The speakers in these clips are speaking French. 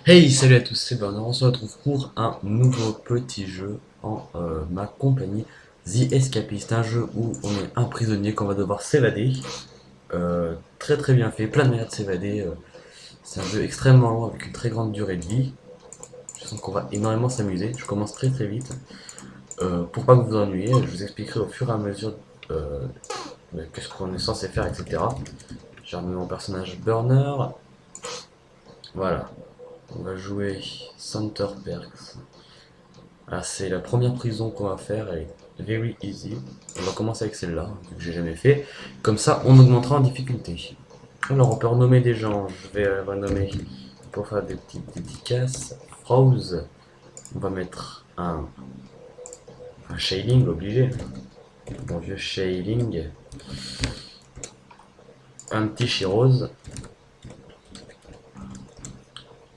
Hey, salut à tous, c'est Bernard, on se retrouve pour un nouveau petit jeu en ma compagnie, The Escapist, un jeu où on est un prisonnier qu'on va devoir s'évader. Très très bien fait, plein de manières de s'évader. C'est un jeu extrêmement long avec une très grande durée de vie. Je sens qu'on va énormément s'amuser. Je commence très très vite. Pour pas que vous vous ennuyiez, je vous expliquerai au fur et à mesure euh, qu'est-ce qu'on est censé faire, etc. J'ai remis mon personnage Burner. Voilà, on va jouer Center Perks. Ah, c'est la première prison qu'on va faire, elle est very easy. On va commencer avec celle-là, vu que j'ai jamais fait. Comme ça, on augmentera en difficulté. Alors, on peut renommer des gens. Je vais renommer pour faire des petites dédicaces. Froze. On va mettre un Shailing, obligé. Bon vieux Shailing. Un petit Shirose.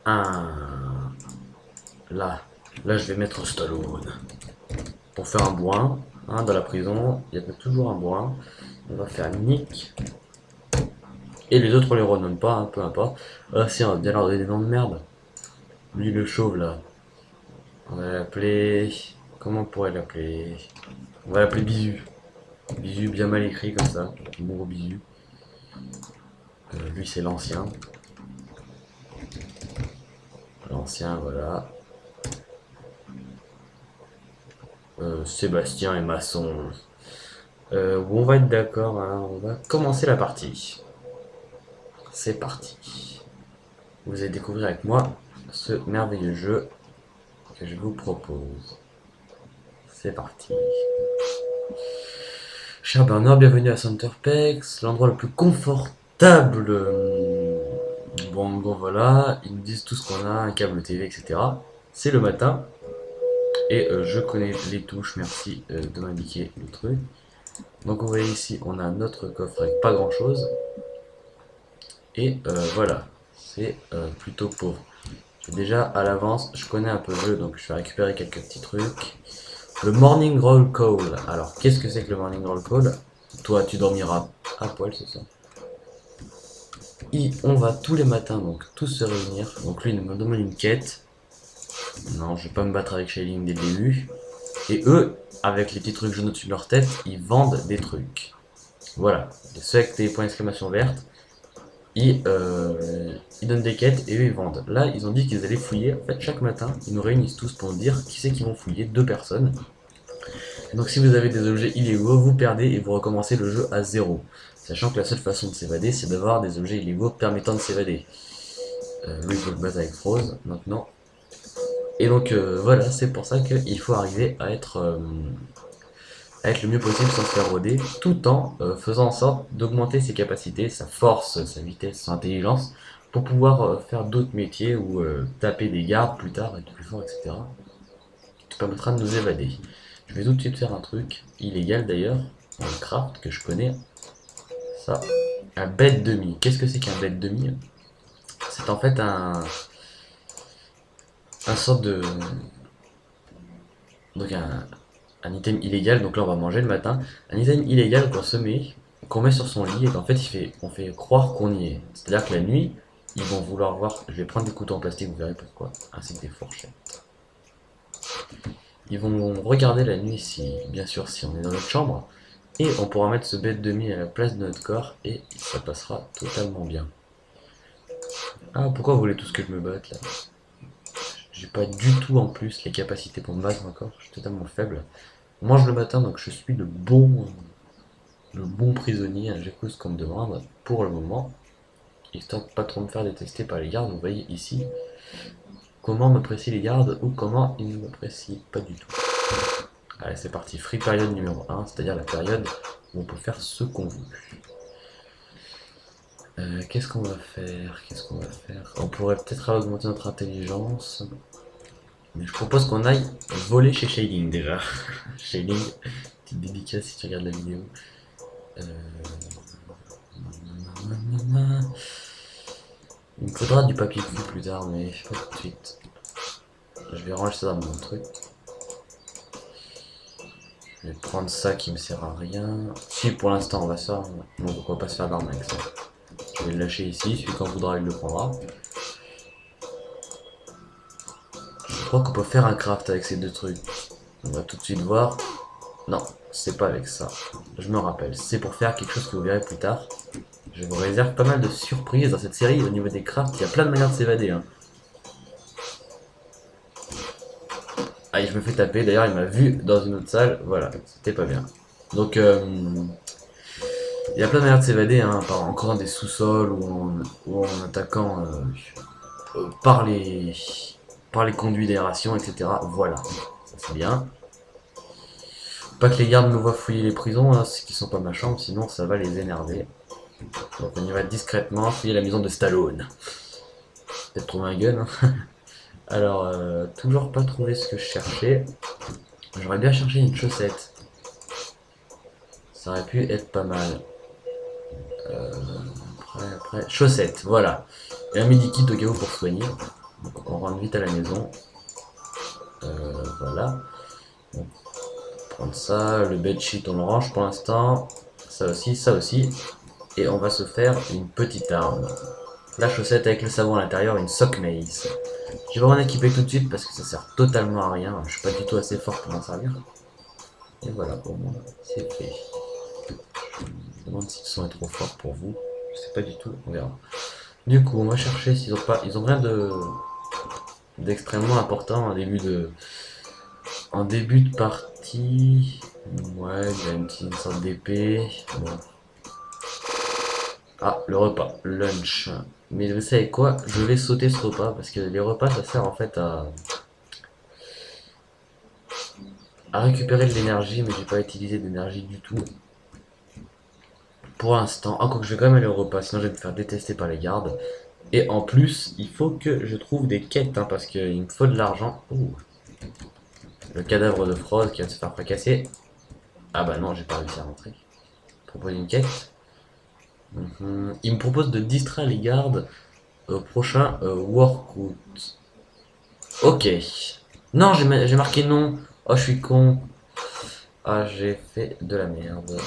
Un... Là. Là, je vais mettre Stallone. Pour faire un bourrin. Hein, dans la prison, il y a toujours un bourrin. On va faire Nick. Et les autres on les renomme pas, hein, peu importe. Ah si, on va bien leur donner des noms de merde. Lui le chauve là. On va l'appeler. Comment on pourrait l'appeler? On va l'appeler Bisu. Bisu bien mal écrit comme ça. Mon gros Bisu. Lui c'est l'ancien. L'ancien, voilà. Sébastien et Masson. On va être d'accord, hein, on va commencer la partie. C'est parti. Vous allez découvrir avec moi ce merveilleux jeu que je vous propose. C'est parti. Cher Bernard, bienvenue à Centerpex, l'endroit le plus confortable. Bon, voilà, ils nous disent tout ce qu'on a, un câble TV, etc. C'est le matin, et je connais les touches, merci de m'indiquer le truc. Donc vous voyez ici, on a notre coffre avec pas grand chose, et voilà, c'est plutôt pauvre. Déjà à l'avance, je connais un peu le jeu, donc je vais récupérer quelques petits trucs. Le Morning Roll Call. Alors, qu'est-ce que c'est que le Morning Roll Call? Toi, tu dormiras à poil, c'est ça. On va tous les matins, donc tous se réunir. Donc lui, il me demande une quête. Non, je vais pas me battre avec Shailing dès le début. Et eux, avec les petits trucs jaunes au-dessus de leur tête, ils vendent des trucs. Voilà. Ceux avec des points d'exclamation vertes, ils donnent des quêtes et eux, ils vendent. Là, ils ont dit qu'ils allaient fouiller. En fait, chaque matin, ils nous réunissent tous pour nous dire qui c'est qui vont fouiller. Deux personnes. Donc si vous avez des objets illégaux, vous perdez et vous recommencez le jeu à zéro. Sachant que la seule façon de s'évader, c'est d'avoir des objets illégaux permettant de s'évader. Lui, il faut le battre avec Froze, maintenant. Et donc voilà, c'est pour ça qu'il faut arriver à être le mieux possible sans se faire roder, tout en faisant en sorte d'augmenter ses capacités, sa force, sa vitesse, son intelligence, pour pouvoir faire d'autres métiers ou taper des gardes plus tard, être plus fort, etc. Qui te permettra de nous évader. Je vais tout de suite faire un truc illégal d'ailleurs, un craft que je connais. Ça, un bête demi. Qu'est-ce que c'est qu'un bête demi? C'est en fait un sorte de. Donc un item illégal, donc là on va manger le matin. Un item illégal qu'on se met, qu'on met sur son lit et qu'en fait on fait croire qu'on y est. C'est-à-dire que la nuit, ils vont vouloir voir. Je vais prendre des couteaux en plastique, vous verrez pourquoi. Ainsi que des fourchettes. Ils vont regarder la nuit si, bien sûr, si on est dans notre chambre. Et on pourra mettre ce bête de mie à la place de notre corps et ça passera totalement bien. Ah, pourquoi vous voulez tous que je me batte là? J'ai pas du tout en plus les capacités pour me battre encore, je suis totalement faible. On mange le matin donc je suis le bon prisonnier, hein, j'écoute ce qu'on me demande pour le moment. Histoire de pas trop me faire détester par les gardes, vous voyez ici comment m'apprécient les gardes ou comment ils ne m'apprécient pas du tout. Allez c'est parti, free period numéro 1, c'est-à-dire la période où on peut faire ce qu'on veut. Qu'est-ce qu'on va faire? Qu'est-ce qu'on va faire? On pourrait peut-être augmenter notre intelligence. Mais je propose qu'on aille voler chez Shailing déjà. Shailing, petite dédicace si tu regardes la vidéo. Euh... Il me faudra du papier cul plus tard, mais pas tout de suite. Je vais ranger ça dans mon truc. Je vais prendre ça qui me sert à rien. Si pour l'instant on va ça, bon, pourquoi pas se faire d'armes avec ça. Je vais le lâcher ici, celui qu'on voudra il le prendra. crois qu'on peut faire un craft avec ces deux trucs. On va tout de suite voir. Non, c'est pas avec ça. Je me rappelle, c'est pour faire quelque chose que vous verrez plus tard. Je vous réserve pas mal de surprises dans cette série au niveau des crafts. Il y a plein de manières de s'évader. Hein. Ah, je me fais taper. D'ailleurs, il m'a vu dans une autre salle. Voilà, c'était pas bien. Donc, il y a plein de manières de s'évader. Hein, en creusant des sous-sols ou en attaquant par les conduits d'aération, etc. Voilà, c'est bien. Pas que les gardes me voient fouiller les prisons, hein, qui sont pas ma chambre, sinon ça va les énerver. Donc on y va discrètement, fouiller la maison de Stallone. Peut-être trouver un gun. Hein. Alors, toujours pas trouvé ce que je cherchais. J'aurais bien cherché une chaussette. Ça aurait pu être pas mal. Après, chaussette, voilà. Et un medikit au cas où pour soigner. Donc on rentre vite à la maison. Voilà. Bon. Prendre ça, le bedsheet on le range pour l'instant. Ça aussi. Et on va se faire une petite arme. La chaussette avec le savon à l'intérieur, une sock mace. Je vais en équiper tout de suite parce que ça sert totalement à rien. Je suis pas du tout assez fort pour m'en servir. Et voilà, pour moi, c'est fait. Je me demande si le son est trop fort pour vous. Je sais pas du tout, on verra. Du coup, on va chercher s'ils ont pas. Ils ont rien d'extrêmement important en début de. En début de partie. Ouais, il y a une sorte d'épée. Bon. Ah, le repas, lunch. Mais vous savez quoi? Je vais sauter ce repas parce que les repas ça sert en fait à récupérer de l'énergie, mais j'ai pas utilisé d'énergie du tout. Pour l'instant. Ah, quoi que je vais quand même aller au repas, sinon je vais me faire détester par les gardes. Et en plus, il faut que je trouve des quêtes, hein, parce qu'il me faut de l'argent. Oh. Le cadavre de Frost qui va se faire fracasser. Ah bah non, j'ai pas réussi à rentrer. Proposer une quête. Il me propose de distraire les gardes au prochain workout. Ok. Non, j'ai marqué non. Oh, je suis con. Ah, j'ai fait de la merde.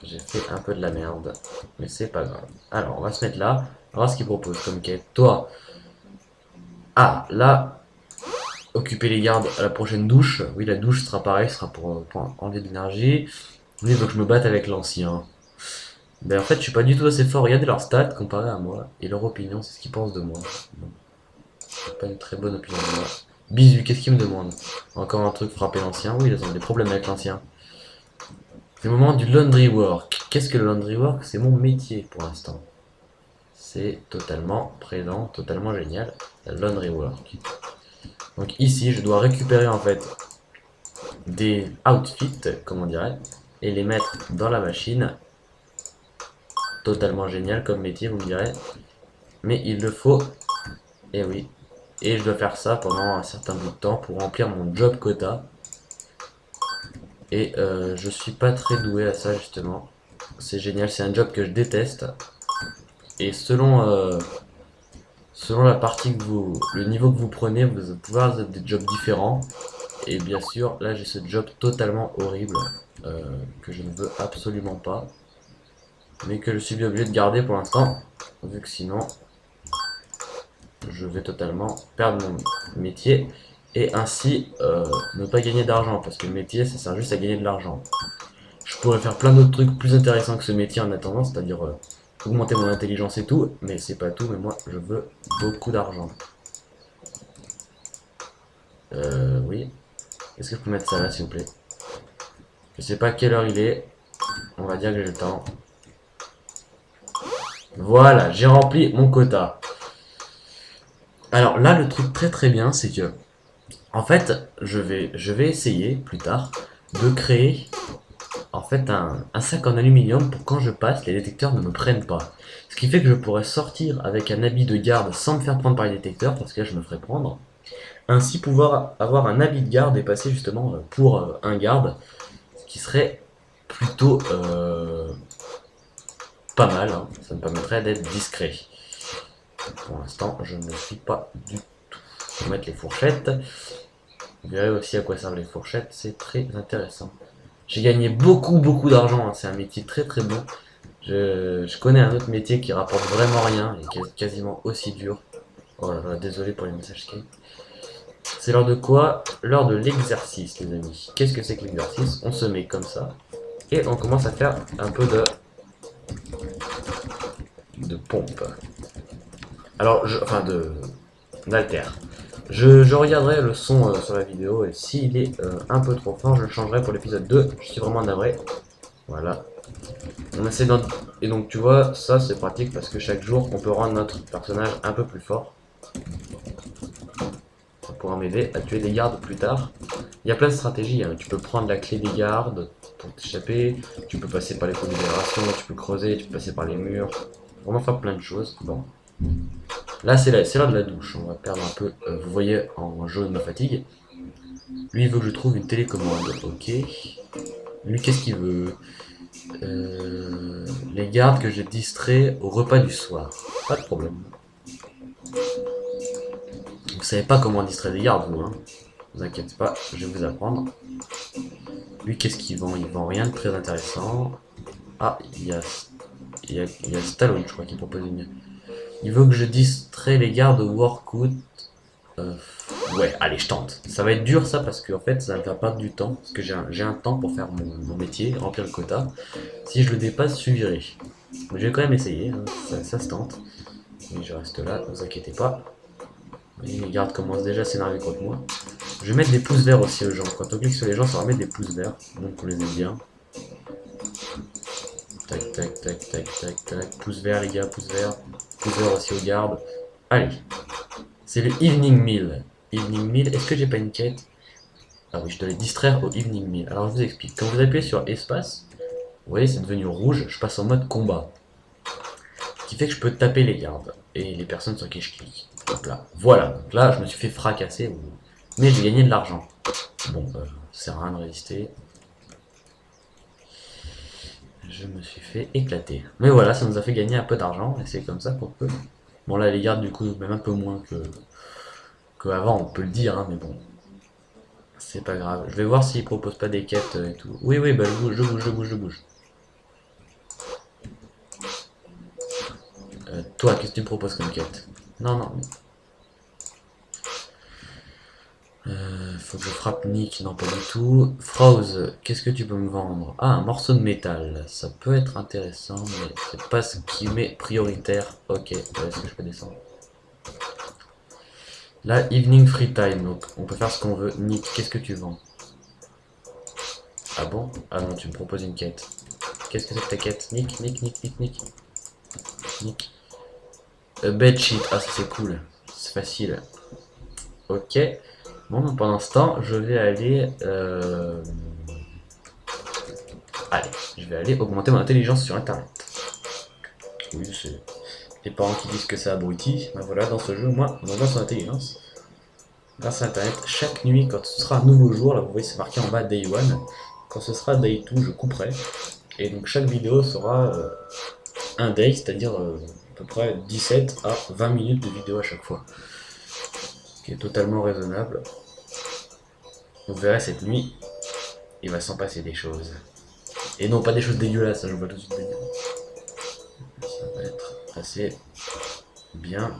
J'ai fait un peu de la merde. Mais c'est pas grave. Alors, on va se mettre là. On va voir ce qu'il propose comme quête. Toi. Ah, là. Occuper les gardes à la prochaine douche. Oui, la douche sera pareil. Sera pour enlever de l'énergie. Il faut que je me batte avec l'ancien. Ben en fait, je suis pas du tout assez fort. Regardez leurs stats comparé à moi. Et leur opinion, c'est ce qu'ils pensent de moi. C'est pas une très bonne opinion de moi. Bisu, qu'est-ce qu'ils me demandent? Encore un truc frapper l'ancien? Oui, ils ont des problèmes avec l'ancien. C'est le moment du laundry work. Qu'est-ce que le laundry work? C'est mon métier pour l'instant. C'est totalement présent, totalement génial. La laundry work. Donc ici, je dois récupérer en fait des outfits, comme on dirait, et les mettre dans la machine. Totalement génial comme métier, vous me direz. Mais il le faut. Et oui. Et je dois faire ça pendant un certain bout de temps pour remplir mon job quota. Et je suis pas très doué à ça justement. C'est génial, c'est un job que je déteste. Et selon la partie que le niveau que vous prenez, vous pouvez avoir des jobs différents. Et bien sûr, là j'ai ce job totalement horrible que je ne veux absolument pas. Mais que je suis bien obligé de garder pour l'instant. Vu que sinon, je vais totalement perdre mon métier. Et ainsi ne pas gagner d'argent. Parce que le métier, ça sert juste à gagner de l'argent. Je pourrais faire plein d'autres trucs plus intéressants que ce métier en attendant. C'est-à-dire augmenter mon intelligence et tout. Mais c'est pas tout. Mais moi, je veux beaucoup d'argent. Oui. Est-ce que je peux mettre ça là, s'il vous plaît? Je sais pas quelle heure il est. On va dire que j'ai le temps. Voilà, j'ai rempli mon quota. Alors là, le truc très très bien, c'est que, en fait, je vais essayer plus tard de créer, en fait, un sac en aluminium pour quand je passe, les détecteurs ne me prennent pas. Ce qui fait que je pourrais sortir avec un habit de garde sans me faire prendre par les détecteurs, parce que là, je me ferais prendre. Ainsi pouvoir avoir un habit de garde et passer justement pour un garde, ce qui serait plutôt pas mal, hein. Ça me permettrait d'être discret. Pour l'instant, je ne le suis pas du tout. On va mettre les fourchettes. Vous verrez aussi à quoi servent les fourchettes, c'est très intéressant. J'ai gagné beaucoup d'argent, hein. C'est un métier très très bon. Je connais un autre métier qui rapporte vraiment rien et qui est quasiment aussi dur. Oh là là, désolé pour les messages Skype. C'est l'heure de quoi? L'heure de l'exercice, les amis. Qu'est-ce que c'est que l'exercice? On se met comme ça. Et on commence à faire un peu de pompe. Alors, enfin d'alter. Je regarderai le son sur la vidéo et s'il est un peu trop fort, je le changerai pour l'épisode 2. Je suis vraiment navré. Voilà. On essaie et donc tu vois, ça c'est pratique parce que chaque jour on peut rendre notre personnage un peu plus fort. Ça pourra m'aider à tuer des gardes plus tard. Il y a plein de stratégies, hein. Tu peux prendre la clé des gardes pour t'échapper, tu peux passer par les pots de libération, tu peux creuser, tu peux passer par les murs. Vraiment faire plein de choses. Bon. Là c'est l'heure de la douche, on va perdre un peu, vous voyez en jaune ma fatigue. Lui il veut que je trouve une télécommande, ok. Lui qu'est-ce qu'il veut? Les gardes que j'ai distraits au repas du soir. Pas de problème. Vous savez pas comment distraire des gardes, vous, hein. Ne vous inquiétez pas, je vais vous apprendre. Lui, qu'est-ce qu'il vend? Il vend rien de très intéressant. Ah, il y a Stallone, je crois, qui propose une. Il veut que je distrais les gardes au workout. Ouais, allez, je tente. Ça va être dur, ça, parce que en fait, ça va me faire perdre du temps. Parce que j'ai un temps pour faire mon métier, remplir le quota. Si je le dépasse, je virer. Mais je vais quand même essayer, hein. Ça se tente. Mais je reste là, ne vous inquiétez pas. Les gardes commencent déjà à s'énerver contre moi. Je vais mettre des pouces verts aussi aux gens. Quand on clique sur les gens, ça va mettre des pouces verts. Donc on les aime bien. Tac, tac, tac, tac, tac, tac. Pouces verts les gars, pouces verts. Pouces verts aussi aux gardes. Allez. C'est le evening meal. Evening meal, est-ce que j'ai pas une quête? Ah oui, je dois les distraire au evening meal. Alors je vous explique. Quand vous appuyez sur espace, vous voyez c'est devenu rouge, je passe en mode combat. Ce qui fait que je peux taper les gardes. Et les personnes sur qui je clique. Hop là. Voilà. Donc là, je me suis fait fracasser. Mais j'ai gagné de l'argent. Bon, ça sert à rien de résister. Je me suis fait éclater. Mais voilà, ça nous a fait gagner un peu d'argent. Et c'est comme ça qu'on peut. Bon là, les gardes, du coup, même un peu moins que avant, on peut le dire. Hein, mais bon. C'est pas grave. Je vais voir s'ils proposent pas des quêtes et tout. Oui, oui, bah je bouge, je bouge, je bouge, je bouge. Toi, qu'est-ce que tu me proposes comme quête? Non, non. Faut que je frappe Nick, non pas du tout. Froze, qu'est-ce que tu peux me vendre? Ah, un morceau de métal, ça peut être intéressant, mais c'est pas ce qui m'est prioritaire. Ok, est-ce que je peux descendre? Là, evening free time, donc on peut faire ce qu'on veut. Nick, qu'est-ce que tu vends? Ah bon? Ah non, tu me proposes une quête. Qu'est-ce que c'est que ta quête? Nick, Nick, Nick, Nick, Nick. Nick. Bed sheet, ah ça c'est cool, c'est facile. Ok. Bon, donc pendant ce temps, je vais aller... Allez, je vais aller augmenter mon intelligence sur internet. Oui, c'est les parents qui disent que c'est abruti. Ben voilà, dans ce jeu, moi, on augmente son intelligence. Grâce à internet, chaque nuit, quand ce sera un nouveau jour, là vous voyez c'est marqué en bas Day 1. Quand ce sera Day 2, je couperai. Et donc chaque vidéo sera un day, c'est-à-dire à peu près 17 à 20 minutes de vidéo à chaque fois. Ce qui est totalement raisonnable. Vous verrez cette nuit, il va s'en passer des choses. Et non, pas des choses dégueulasses, ça je vois tout de suite dire. Ça va être assez bien.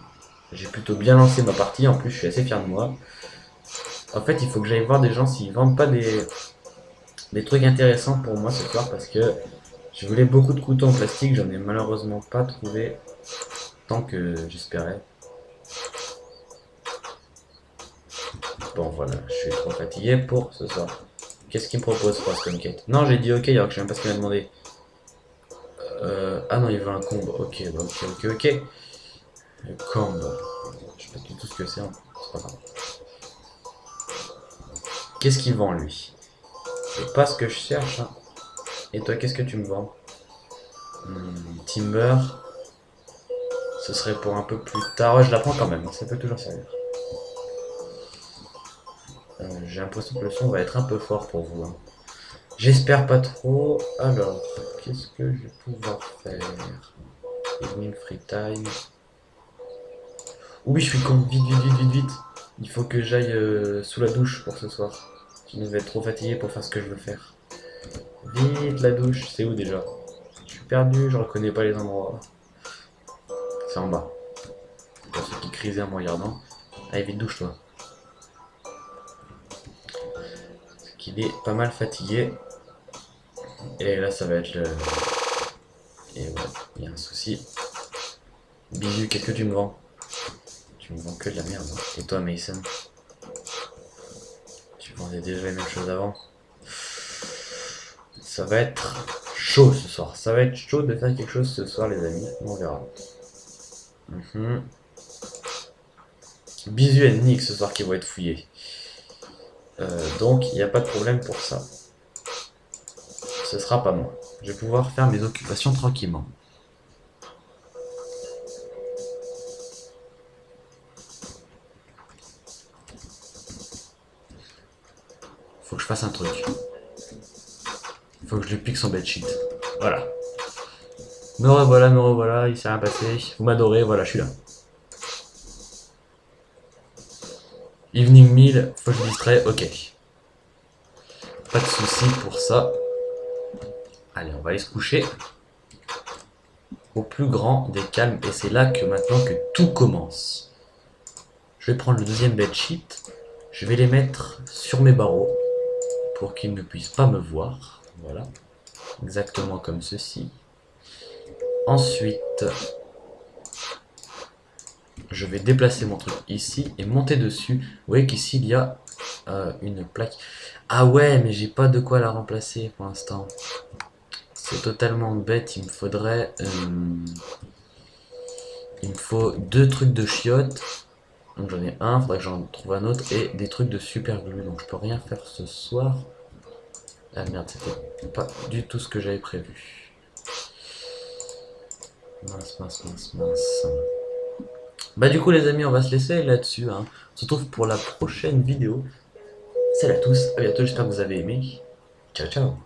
J'ai plutôt bien lancé ma partie, en plus je suis assez fier de moi. En fait, il faut que j'aille voir des gens s'ils vendent pas des trucs intéressants pour moi ce soir parce que je voulais beaucoup de couteaux en plastique, j'en ai malheureusement pas trouvé tant que j'espérais. Bon voilà, je suis trop fatigué pour ce soir. Qu'est-ce qu'il me propose Frost comme quête? Non, j'ai dit ok alors que je sais même pas ce qu'il m'a demandé. Ah non, il veut un combo. Ok, bah ok. Le combo. Je sais pas du tout ce que c'est, hein. C'est pas grave. Qu'est-ce qu'il vend lui? C'est pas ce que je cherche. Hein. Et toi, qu'est-ce que tu me vends? Timber. Ce serait pour un peu plus tard. Ouais, je la prends quand même. Ça peut toujours servir. J'ai l'impression que le son va être un peu fort pour vous. Hein. J'espère pas trop. Alors, qu'est-ce que je vais pouvoir faire? Evening free time. Oui, je suis con. Vite. Il faut que j'aille sous la douche pour ce soir. Je vais être trop fatigué pour faire ce que je veux faire. Vite la douche. C'est où déjà? Je suis perdu, je reconnais pas les endroits. C'est en bas. pour ceux qui crisaient en me regardant. Allez, vite, douche-toi. Parce qu'il est pas mal fatigué. Et là, ça va être le... Et ouais, il y a un souci. Bisu, qu'est-ce que tu me vends? Tu me vends que de la merde. Hein. Et toi, Mason? Tu vendais déjà les mêmes choses avant. Ça va être chaud ce soir. Ça va être chaud de faire quelque chose ce soir, les amis. On verra. Bisu et Nick ce soir qui vont être fouillés. Donc, il n'y a pas de problème pour ça. Ce sera pas moi. Je vais pouvoir faire mes occupations tranquillement. Faut que je fasse un truc. Faut que je lui pique son bedsheet. Voilà. Me revoilà, il s'est rien passé. Vous m'adorez, voilà, je suis là. Evening meal, faut que je distrais, ok. Pas de souci pour ça. Allez, on va aller se coucher. Au plus grand des calmes. Et c'est là que maintenant que tout commence. Je vais prendre le deuxième bedsheet. Je vais les mettre sur mes barreaux. Pour qu'ils ne puissent pas me voir. Voilà. Exactement comme ceci. Ensuite, je vais déplacer mon truc ici et monter dessus. Vous voyez qu'ici, il y a une plaque. Ah ouais, mais j'ai pas de quoi la remplacer pour l'instant. C'est totalement bête. Il me faudrait... il me faut 2 trucs de chiottes. Donc j'en ai un, faudrait que j'en trouve un autre. Et des trucs de super glue. Donc je peux rien faire ce soir. Ah merde, c'était pas du tout ce que j'avais prévu. Mince. Bah du coup les amis, on va se laisser là-dessus. Hein. On se retrouve pour la prochaine vidéo. Salut à tous, à bientôt, j'espère que vous avez aimé. Ciao ciao.